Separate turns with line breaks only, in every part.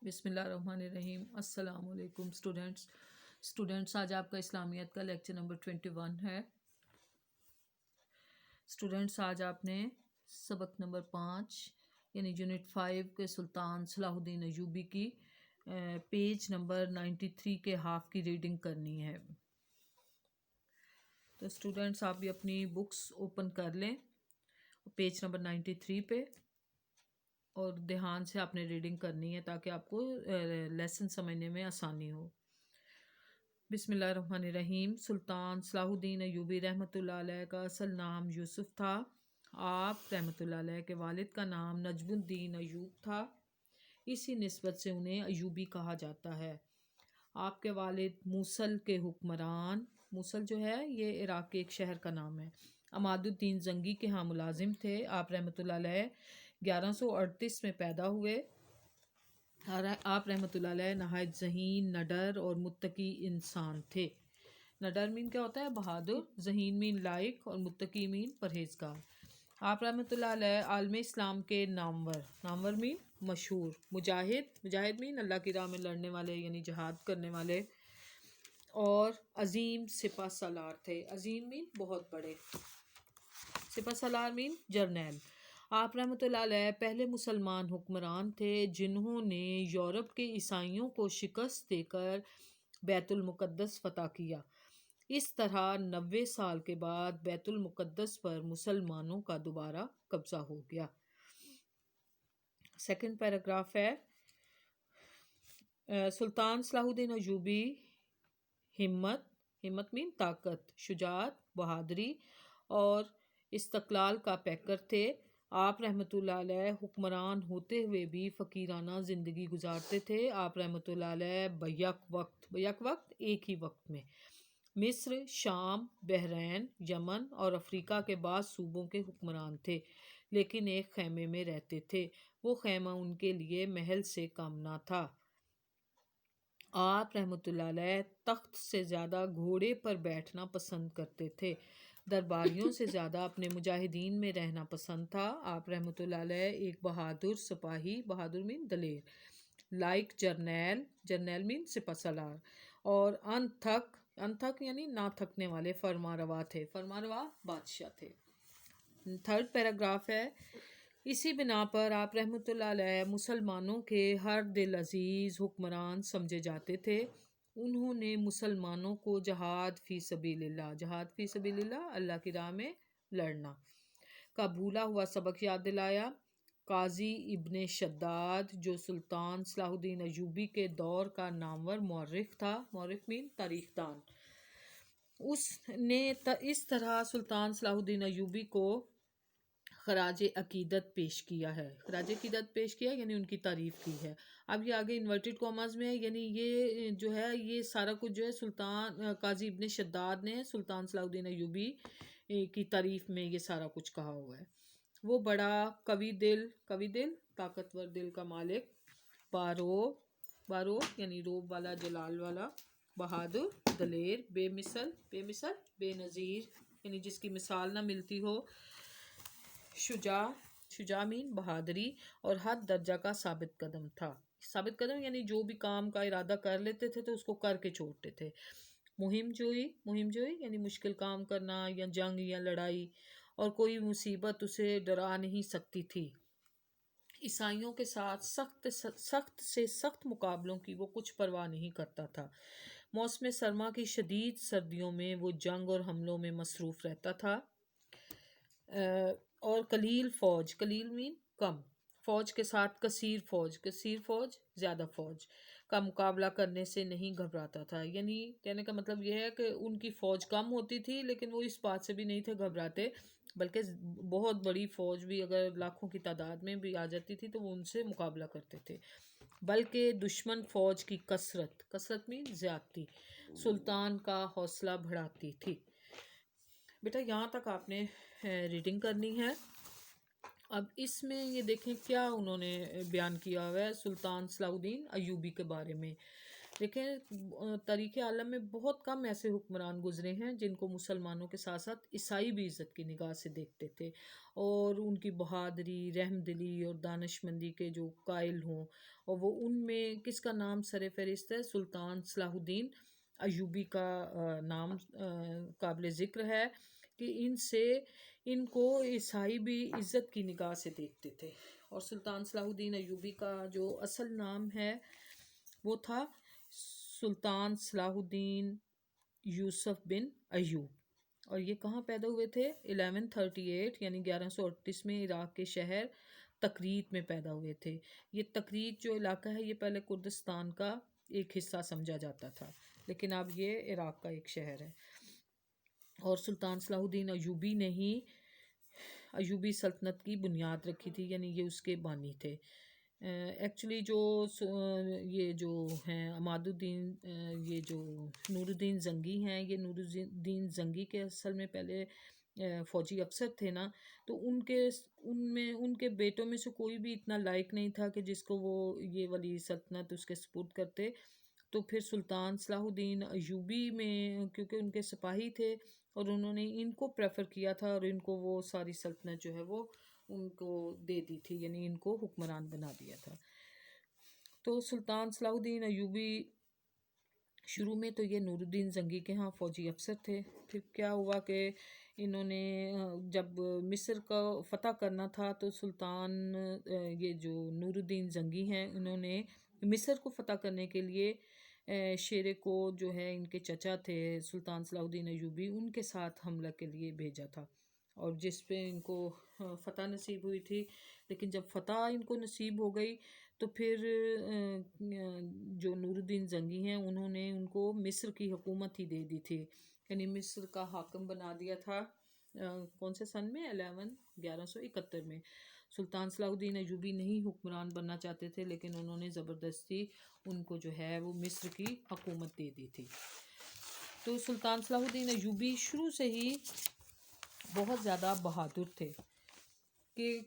بسم اللہ الرحمن الرحیم۔ السلام علیکم اسٹوڈنٹس آج آپ کا اسلامیت کا لیکچر نمبر 21 ہے۔ اسٹوڈنٹس آج آپ نے سبق نمبر 5 یعنی یونٹ 5 کے سلطان صلاح الدین ایوبی کی پیج نمبر 93 کے ہاف کی ریڈنگ کرنی ہے۔ تو اسٹوڈنٹس آپ بھی اپنی بکس اوپن کر لیں پیج نمبر 93 پہ، اور دھیان سے آپ نے ریڈنگ کرنی ہے تاکہ آپ کو لیسن سمجھنے میں آسانی ہو۔ بسم اللہ الرحمن الرحیم۔ سلطان صلاح الدین ایوبی رحمۃ اللہ علیہ کا اصل نام یوسف تھا۔ آپ رحمۃ اللہ علیہ کے والد کا نام نجم الدین ایوب تھا، اسی نسبت سے انہیں ایوبی کہا جاتا ہے۔ آپ کے والد موصل کے حکمران، موصل جو ہے یہ عراق کے ایک شہر کا نام ہے، عماد الدین زنگی کے ہاں ملازم تھے۔ آپ رحمۃ اللہ علیہ 1138 میں پیدا ہوئے۔ آپ رحمۃ اللہ علیہ نہایت ذہین، نڈر اور متقی انسان تھے۔ نڈر مین کیا ہوتا ہے؟ بہادر۔ ذہین مین لائق، اور متقی مین پرہیزگار۔ آپ رحمۃ اللہ علیہ عالم اسلام کے نامور مین مشہور۔ مجاہد مین اللہ کی راہ میں لڑنے والے یعنی جہاد کرنے والے، اور عظیم سپہ سالار تھے۔ عظیم مین بہت بڑے، سپہ سالار مین جرنیل۔ آپ رحمۃ اللہ علیہ پہلے مسلمان حکمران تھے جنہوں نے یورپ کے عیسائیوں کو شکست دے کر بیت المقدس فتح کیا۔ اس طرح 90 سال کے بعد بیت المقدس پر مسلمانوں کا دوبارہ قبضہ ہو گیا۔ سیکنڈ پیراگراف ہے، سلطان صلاح الدین ایوبی ہمت مین طاقت، شجاعت، بہادری اور استقلال کا پیکر تھے۔ آپ رحمۃ اللہ علیہ حکمران ہوتے ہوئے بھی فقیرانہ زندگی گزارتے تھے۔ آپ رحمۃ اللہ علیہ بیک وقت ایک ہی وقت میں مصر، شام، بحرین، یمن اور افریقہ کے بعض صوبوں کے حکمران تھے، لیکن ایک خیمے میں رہتے تھے۔ وہ خیمہ ان کے لیے محل سے کم نہ تھا۔ آپ رحمۃ اللہ علیہ تخت سے زیادہ گھوڑے پر بیٹھنا پسند کرتے تھے۔ درباریوں سے زیادہ اپنے مجاہدین میں رہنا پسند تھا۔ آپ رحمۃ اللہ علیہ ایک بہادر سپاہی، بہادر مین دلیر، لائق جرنیل مین سپہ سالار، اور انتھک یعنی نہ تھکنے والے فرمانروا تھے، فرمانروا بادشاہ تھے۔ تھرڈ پیراگراف ہے، اسی بنا پر آپ رحمۃ اللہ علیہ مسلمانوں کے ہر دل عزیز حکمران سمجھے جاتے تھے۔ انہوں نے مسلمانوں کو جہاد فی سبیل اللہ، اللہ کی راہ میں لڑنا کا بھولا ہوا سبق یاد دلایا۔ قاضی ابن شداد جو سلطان صلاح الدین ایوبی کے دور کا نامور مورخ تھا، مورخ مین تاریخ دان، اس نے اس طرح سلطان صلاح الدین ایوبی کو خراج عقیدت پیش کیا ہے۔ خراج عقیدت پیش کیا یعنی ان کی تعریف کی ہے۔ اب یہ آگے انورٹڈ کاماز میں ہے، یعنی یہ جو ہے یہ سارا کچھ جو ہے سلطان قاضی ابن شداد نے سلطان صلاح الدین ایوبی کی تعریف میں یہ سارا کچھ کہا ہوا ہے۔ وہ بڑا قوی دل، طاقتور دل کا مالک، باروب یعنی روب والا، جلال والا، بہادر، دلیر، بے مثل، بے نظیر یعنی جس کی مثال نہ ملتی ہو، شجاع مین بہادری، اور حد درجہ کا ثابت قدم تھا۔ ثابت قدم یعنی جو بھی کام کا ارادہ کر لیتے تھے تو اس کو کر کے چھوڑتے تھے۔ مہم جوئی یعنی مشکل کام کرنا یا جنگ یا لڑائی، اور کوئی مصیبت اسے ڈرا نہیں سکتی تھی۔ عیسائیوں کے ساتھ سخت سے سخت مقابلوں کی وہ کچھ پرواہ نہیں کرتا تھا۔ موسم سرما کی شدید سردیوں میں وہ جنگ اور حملوں میں مصروف رہتا تھا، اور قلیل مین کم فوج کے ساتھ کثیر فوج زیادہ فوج کا مقابلہ کرنے سے نہیں گھبراتا تھا۔ یعنی کہنے کا مطلب یہ ہے کہ ان کی فوج کم ہوتی تھی لیکن وہ اس بات سے بھی نہیں تھے گھبراتے، بلکہ بہت بڑی فوج بھی اگر لاکھوں کی تعداد میں بھی آ جاتی تھی تو وہ ان سے مقابلہ کرتے تھے، بلکہ دشمن فوج کی کثرت میں زیادتی سلطان کا حوصلہ بڑھاتی تھی۔ بیٹا یہاں تک آپ نے ریڈنگ کرنی ہے۔ اب اس میں یہ دیکھیں کیا انہوں نے بیان کیا ہوا ہے سلطان صلاح الدین ایوبی کے بارے میں۔ دیکھیں تاریخ عالم میں بہت کم ایسے حکمران گزرے ہیں جن کو مسلمانوں کے ساتھ ساتھ عیسائی بھی عزت کی نگاہ سے دیکھتے تھے، اور ان کی بہادری، رحم دلی اور دانش مندی کے جو قائل ہوں، اور وہ ان میں کس کا نام سر فہرست ہے؟ سلطان صلاح الدین ایوبی کا نام قابل ذکر ہے، کہ ان کو عیسائی بھی عزت کی نگاہ سے دیکھتے تھے۔ اور سلطان صلاح الدین ایوبی کا جو اصل نام ہے وہ تھا سلطان صلاح الدین یوسف بن ایوب، اور یہ کہاں پیدا ہوئے تھے؟ 1138 یعنی 1138 میں عراق کے شہر تکریت میں پیدا ہوئے تھے۔ یہ تکریت جو علاقہ ہے یہ پہلے کردستان کا ایک حصہ سمجھا جاتا تھا، لیکن اب یہ عراق کا ایک شہر ہے۔ اور سلطان صلاح الدین ایوبی نے ہی ایوبی سلطنت کی بنیاد رکھی تھی، یعنی یہ اس کے بانی تھے۔ ایکچولی یہ جو ہیں عماد الدین، یہ جو نور الدین زنگی ہیں، یہ نور الدین زنگی کے اصل میں پہلے فوجی افسر تھے نا، تو ان کے بیٹوں میں سے کوئی بھی اتنا لائق نہیں تھا کہ جس کو وہ یہ ولی سلطنت اس کے سپرد کرتے۔ تو پھر سلطان صلاح الدین ایوبی میں کیونکہ ان کے سپاہی تھے اور انہوں نے ان کو پریفر کیا تھا، اور ان کو وہ ساری سلطنت جو ہے وہ ان کو دے دی تھی، یعنی ان کو حکمران بنا دیا تھا۔ تو سلطان صلاح الدین ایوبی شروع میں تو یہ نور الدین زنگی کے ہاں فوجی افسر تھے، پھر کیا ہوا کہ انہوں نے جب مصر کا فتح کرنا تھا تو سلطان یہ جو نور الدین زنگی ہیں انہوں نے مصر کو فتح کرنے کے لیے شیر کو جو ہے ان کے چچا تھے سلطان صلاح الدین ایوبی، ان کے ساتھ حملہ کے لیے بھیجا تھا، اور جس پہ ان کو فتح نصیب ہوئی تھی۔ لیکن جب فتح ان کو نصیب ہو گئی تو پھر جو نور الدین زنگی ہیں انہوں نے ان کو مصر کی حکومت ہی دے دی تھی، یعنی مصر کا حاکم بنا دیا تھا۔ کون سے سن میں؟ 1171 میں۔ سلطان صلاح الدین ایوبی نہیں حکمران بننا چاہتے تھے، لیکن انہوں نے زبردستی ان کو جو ہے وہ مصر کی حکومت دے دی تھی۔ تو سلطان صلاح الدین ایوبی شروع سے ہی بہت زیادہ بہادر تھے، کہ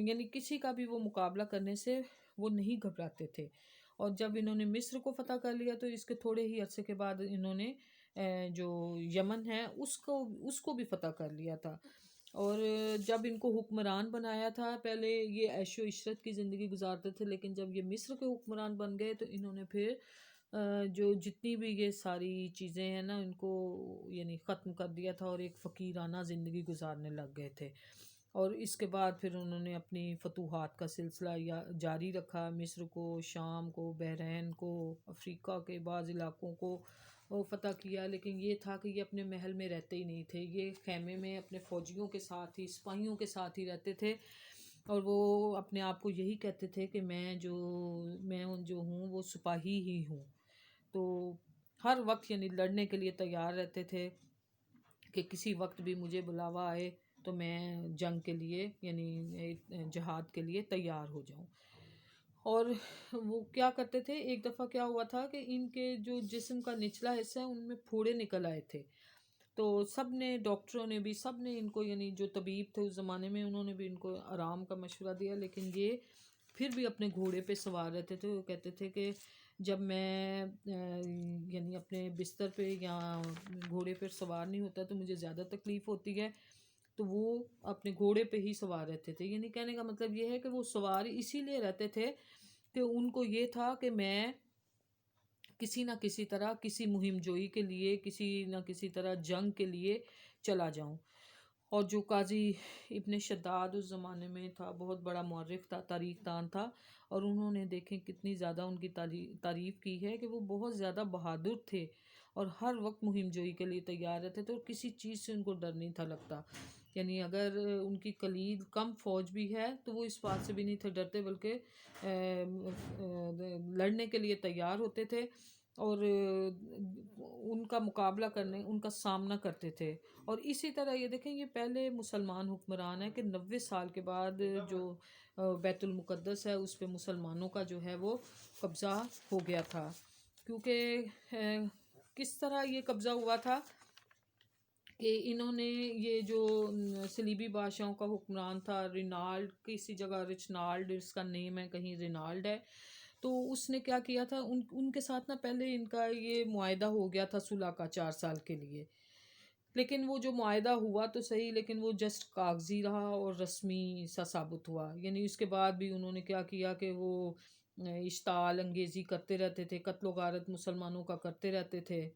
یعنی کسی کا بھی وہ مقابلہ کرنے سے وہ نہیں گھبراتے تھے، اور جب انہوں نے مصر کو فتح کر لیا تو اس کے تھوڑے ہی عرصے کے بعد انہوں نے جو یمن ہے اس کو بھی فتح کر لیا تھا۔ اور جب ان کو حکمران بنایا تھا، پہلے یہ عیش و عشرت کی زندگی گزارتے تھے، لیکن جب یہ مصر کے حکمران بن گئے تو انہوں نے پھر جو جتنی بھی یہ ساری چیزیں ہیں نا ان کو یعنی ختم کر دیا تھا، اور ایک فقیرانہ زندگی گزارنے لگ گئے تھے۔ اور اس کے بعد پھر انہوں نے اپنی فتوحات کا سلسلہ جاری رکھا، مصر کو، شام کو، بحرین کو، افریقہ کے بعض علاقوں کو فتح کیا، لیکن یہ تھا کہ یہ اپنے محل میں رہتے ہی نہیں تھے، یہ خیمے میں اپنے فوجیوں کے ساتھ ہی، سپاہیوں کے ساتھ ہی رہتے تھے، اور وہ اپنے آپ کو یہی کہتے تھے کہ میں جو ہوں وہ سپاہی ہی ہوں۔ تو ہر وقت یعنی لڑنے کے لیے تیار رہتے تھے کہ کسی وقت بھی مجھے بلاوا آئے تو میں جنگ کے لیے یعنی جہاد کے لیے تیار ہو جاؤں۔ اور وہ کیا کرتے تھے، ایک دفعہ کیا ہوا تھا کہ ان کے جو جسم کا نچلا حصہ ہے ان میں پھوڑے نکل آئے تھے، تو سب نے، ڈاکٹروں نے بھی، سب نے ان کو یعنی جو طبیب تھے اس زمانے میں انہوں نے بھی ان کو آرام کا مشورہ دیا، لیکن یہ پھر بھی اپنے گھوڑے پہ سوار رہتے تھے۔ وہ کہتے تھے کہ جب میں یعنی اپنے بستر پہ یا گھوڑے پہ سوار نہیں ہوتا تو مجھے زیادہ تکلیف ہوتی ہے، تو وہ اپنے گھوڑے پہ ہی سوار رہتے تھے۔ یعنی کہنے کا مطلب یہ ہے کہ وہ سوار اسی لیے رہتے تھے کہ ان کو یہ تھا کہ میں کسی نہ کسی طرح کسی مہم جوئی کے لیے، کسی نہ کسی طرح جنگ کے لیے چلا جاؤں۔ اور جو قاضی ابن شداد اس زمانے میں تھا، بہت بڑا مورخ تھا، تاریخ دان تھا، اور انہوں نے دیکھیں کتنی زیادہ ان کی تعریف کی ہے کہ وہ بہت زیادہ بہادر تھے اور ہر وقت مہم جوئی کے لیے تیار رہتے تھے، اور کسی چیز سے ان کو ڈر نہیں تھا لگتا۔ یعنی اگر ان کی قلیل کم فوج بھی ہے تو وہ اس بات سے بھی نہیں تھے ڈرتے، بلکہ لڑنے کے لیے تیار ہوتے تھے اور ان کا مقابلہ کرنے، ان کا سامنا کرتے تھے۔ اور اسی طرح یہ دیکھیں یہ پہلے مسلمان حکمران ہیں کہ 90 سال کے بعد جو بیت المقدس ہے اس پہ مسلمانوں کا جو ہے وہ قبضہ ہو گیا تھا۔ کیونکہ کس طرح یہ قبضہ ہوا تھا کہ انہوں نے یہ جو صلیبی بادشاہوں کا حکمران تھا رینالڈ، کسی جگہ رچنالڈ اس کا نیم ہے، کہیں رینالڈ ہے، تو اس نے کیا کیا تھا، ان کے ساتھ نا پہلے ان کا یہ معاہدہ ہو گیا تھا صلح کا 4 سال کے لیے، لیکن وہ جو معاہدہ ہوا تو صحیح، لیکن وہ جسٹ کاغذی رہا اور رسمی سا ثابت ہوا. یعنی اس کے بعد بھی انہوں نے کیا کیا کہ وہ اشتعال انگیزی کرتے رہتے تھے، قتل و غارت مسلمانوں کا کرتے رہتے تھے.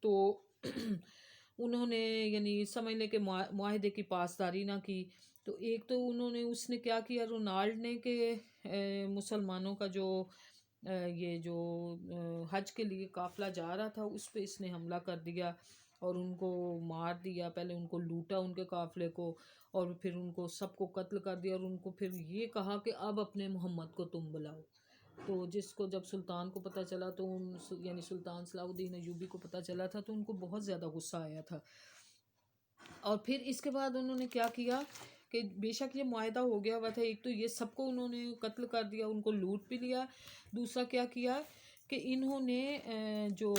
تو انہوں نے یعنی سمجھ لیں کہ معاہدے کی پاسداری نہ کی. تو ایک تو اس نے کیا کیا رونالڈ نے کہ مسلمانوں کا جو یہ جو حج کے لیے قافلہ جا رہا تھا اس پہ اس نے حملہ کر دیا اور ان کو مار دیا. پہلے ان کو لوٹا ان کے قافلے کو، اور پھر ان کو سب کو قتل کر دیا، اور ان کو پھر یہ کہا کہ اب اپنے محمد کو تم بلاؤ. تو جس کو جب سلطان کو پتہ چلا تو یعنی سلطان صلاح الدین ایوبی کو پتہ چلا تھا تو ان کو بہت زیادہ غصہ آیا تھا. اور پھر اس کے بعد انہوں نے کیا کیا کہ بے شک یہ معاہدہ ہو گیا ہوا تھا، ایک تو یہ سب کو انہوں نے قتل کر دیا، ان کو لوٹ بھی لیا. دوسرا کیا کیا کہ انہوں نے جو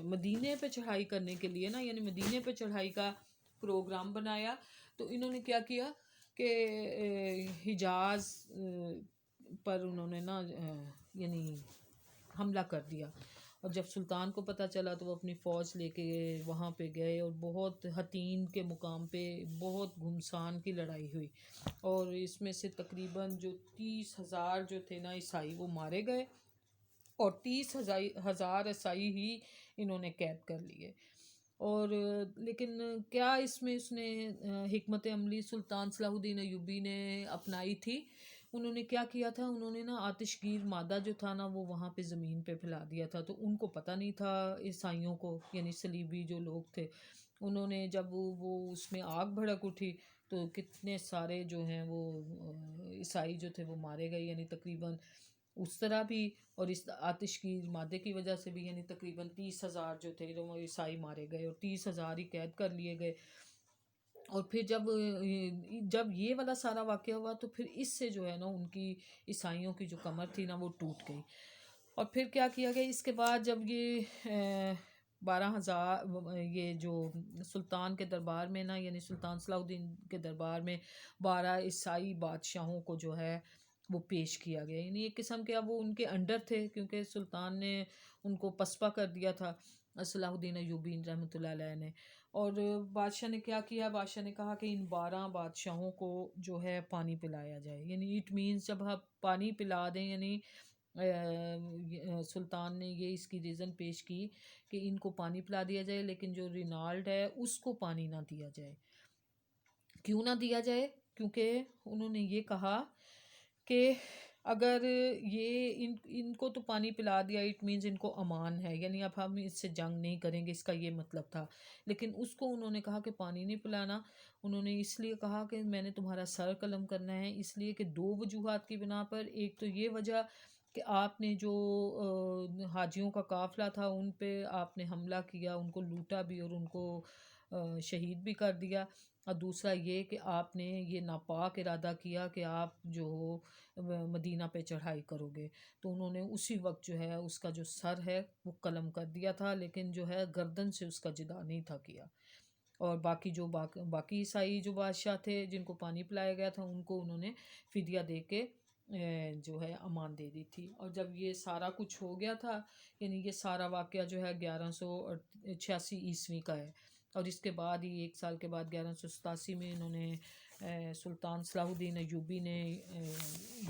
مدینے پہ چڑھائی کرنے کے لیے نا، یعنی مدینے پہ چڑھائی کا پروگرام بنایا. تو انہوں نے کیا کیا کہ حجاز پر انہوں نے نا یعنی حملہ کر دیا. اور جب سلطان کو پتہ چلا تو وہ اپنی فوج لے کے وہاں پہ گئے، اور بہت حتین کے مقام پہ بہت گھمسان کی لڑائی ہوئی، اور اس میں سے تقریباً جو 30,000 جو تھے نا عیسائی وہ مارے گئے، اور 30,000 عیسائی ہی انہوں نے قید کر لیے. اور لیکن کیا اس میں اس نے حکمت عملی سلطان صلاح الدین ایوبی نے اپنائی تھی. انہوں نے کیا کیا تھا، انہوں نے نا آتش گیر مادہ جو تھا نا وہ وہاں پہ زمین پہ پھیلا دیا تھا. تو ان کو پتہ نہیں تھا عیسائیوں کو، یعنی صلیبی جو لوگ تھے. انہوں نے جب وہ اس میں آگ بھڑک اٹھی تو کتنے سارے جو ہیں وہ عیسائی جو تھے وہ مارے گئے، یعنی تقریباً اس طرح بھی، اور اس آتش کی مادے کی وجہ سے بھی، یعنی تقریباً 30,000 جو تھے وہ عیسائی مارے گئے اور 30,000 ہی قید کر لیے گئے. اور پھر جب یہ والا سارا واقعہ ہوا تو پھر اس سے جو ہے نا ان کی عیسائیوں کی جو کمر تھی نا وہ ٹوٹ گئی. اور پھر کیا کیا گیا اس کے بعد، جب یہ 12,000 یہ جو سلطان کے دربار میں نا، یعنی سلطان صلاح الدین کے دربار میں 12 عیسائی بادشاہوں کو جو ہے وہ پیش کیا گیا. یعنی ایک قسم کے اب وہ ان کے انڈر تھے، کیونکہ سلطان نے ان کو پسپا کر دیا تھا صلاح الدین ایوبی رحمۃ اللہ علیہ نے. اور بادشاہ نے کیا کیا، بادشاہ نے کہا کہ ان 12 بادشاہوں کو جو ہے پانی پلایا جائے. یعنی اٹ مینس جب آپ پانی پلا دیں، یعنی سلطان نے یہ اس کی ریزن پیش کی کہ ان کو پانی پلا دیا جائے، لیکن جو رینالڈ ہے اس کو پانی نہ دیا جائے. کیوں نہ دیا جائے؟ کیونکہ انہوں نے یہ کہا کہ اگر یہ ان کو تو پانی پلا دیا اٹ مینز ان کو امان ہے، یعنی اب ہم اس سے جنگ نہیں کریں گے، اس کا یہ مطلب تھا. لیکن اس کو انہوں نے کہا کہ پانی نہیں پلانا. انہوں نے اس لیے کہا کہ میں نے تمہارا سر قلم کرنا ہے، اس لیے کہ 2 وجوہات کی بنا پر. ایک تو یہ وجہ کہ آپ نے جو حاجیوں کا قافلہ تھا ان پہ آپ نے حملہ کیا، ان کو لوٹا بھی اور ان کو شہید بھی کر دیا. اور دوسرا یہ کہ آپ نے یہ ناپاک ارادہ کیا کہ آپ جو مدینہ پہ چڑھائی کرو گے. تو انہوں نے اسی وقت جو ہے اس کا جو سر ہے وہ قلم کر دیا تھا، لیکن جو ہے گردن سے اس کا جدا نہیں تھا کیا. اور باقی جو باقی عیسائی جو بادشاہ تھے جن کو پانی پلایا گیا تھا ان کو انہوں نے فدیہ دے کے جو ہے امان دے دی تھی. اور جب یہ سارا کچھ ہو گیا تھا، یعنی یہ سارا واقعہ جو ہے 1186 عیسوی کا ہے. اور اس کے بعد ہی 1 سال کے بعد 1187 میں انہوں نے سلطان صلاح الدین ایوبی نے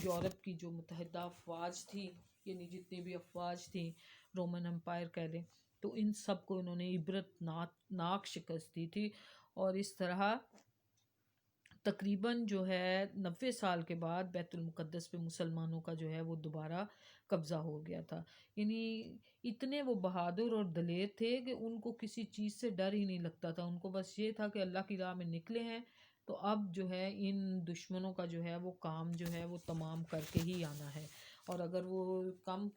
یورپ کی جو متحدہ افواج تھی، یعنی جتنی بھی افواج تھیں رومن امپائر کہہ لیں، تو ان سب کو انہوں نے عبرت ناک شکست دی تھی. اور اس طرح تقریباً جو ہے 90 سال کے بعد بیت المقدس پہ مسلمانوں کا جو ہے وہ دوبارہ قبضہ ہو گیا تھا. یعنی اتنے وہ بہادر اور دلیر تھے کہ ان کو کسی چیز سے ڈر ہی نہیں لگتا تھا. ان کو بس یہ تھا کہ اللہ کی راہ میں نکلے ہیں تو اب جو ہے ان دشمنوں کا جو ہے وہ کام جو ہے وہ تمام کر کے ہی آنا ہے. اور اگر وہ کم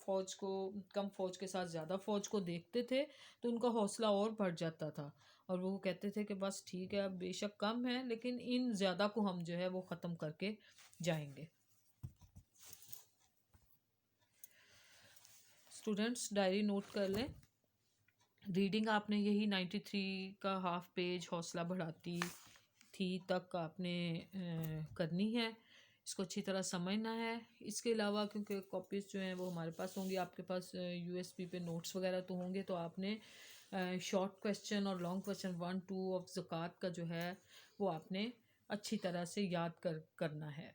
فوج کے ساتھ زیادہ فوج کو دیکھتے تھے تو ان کا حوصلہ اور بڑھ جاتا تھا، اور وہ کہتے تھے کہ بس ٹھیک ہے اب بے شک کم ہے لیکن ان زیادہ کو ہم جو ہے وہ ختم کر کے جائیں گے. اسٹوڈنٹس ڈائری نوٹ کر لیں. ریڈنگ آپ نے یہی 93 کا ½ پیج حوصلہ بڑھاتی تھی تک آپ نے کرنی ہے. اس کو اچھی طرح سمجھنا ہے. اس کے علاوہ کیونکہ کاپیز جو ہیں وہ ہمارے پاس ہوں گی، آپ کے پاس یو ایس بی پہ نوٹس وغیرہ تو ہوں گے، تو آپ نے شارٹ کویسچن اور لانگ کویسچن 1 2 آف زکوٰۃ کا جو ہے وہ آپ نے اچھی طرح سے یاد کرنا ہے.